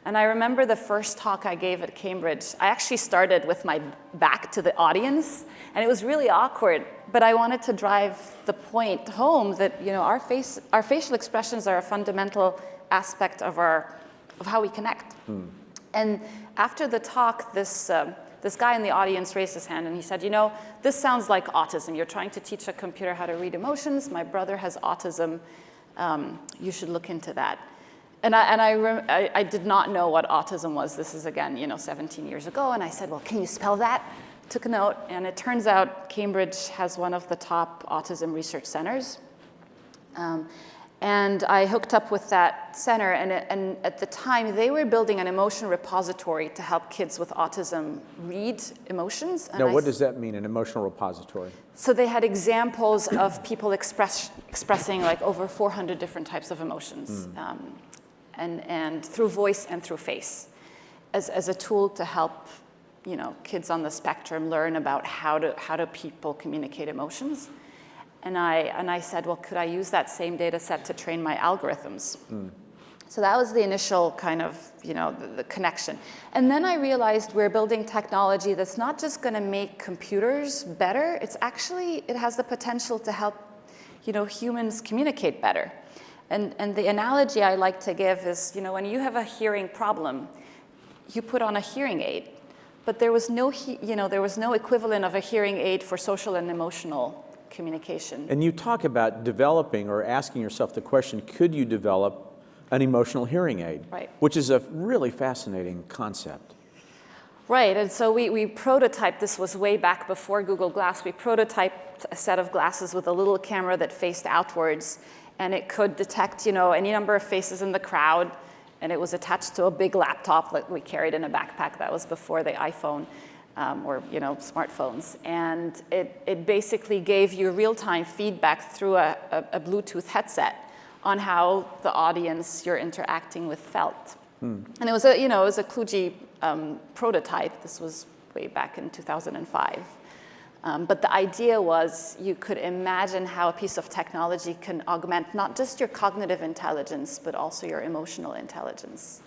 And I remember the first talk I gave at Cambridge, I actually started with my back to the audience, and it was really awkward, but I wanted to drive the point home that, you know, our facial expressions are a fundamental aspect of how we connect. And after the talk, this guy in the audience raised his hand and he said, you know, this sounds like autism. You're trying to teach a computer how to read emotions. My brother has autism. You should look into that. And I did not know what autism was. This is, again, you know, 17 years ago. And I said, well, can you spell that? Took a note. And it turns out Cambridge has one of the top autism research centers. And I hooked up with that center. And at the time, they were building an emotion repository to help kids with autism read emotions. And now, what does that mean, an emotional repository? So they had examples of people expressing like over 400 different types of emotions. And through voice and through face, as a tool to help, you know, kids on the spectrum learn about how do people communicate emotions. And I said, well, could I use that same data set to train my algorithms? So that was the initial kind of, you know, the connection. And then I realized we're building technology that's not just going to make computers better. It has the potential to help, you know, humans communicate better. And the analogy I like to give is, you know, when you have a hearing problem, you put on a hearing aid, but there was no equivalent of a hearing aid for social and emotional communication. And you talk about developing or asking yourself the question, could you develop an emotional hearing aid? Right. Which is a really fascinating concept. Right, and so we prototyped, this was way back before Google Glass, we prototyped a set of glasses with a little camera that faced outwards, and it could detect, you know, any number of faces in the crowd, and it was attached to a big laptop that we carried in a backpack. That was before the iPhone or, you know, smartphones. And it basically gave you real-time feedback through a Bluetooth headset on how the audience you're interacting with felt. And it was a kludgy prototype. This was way back in 2005. But the idea was you could imagine how a piece of technology can augment not just your cognitive intelligence, but also your emotional intelligence.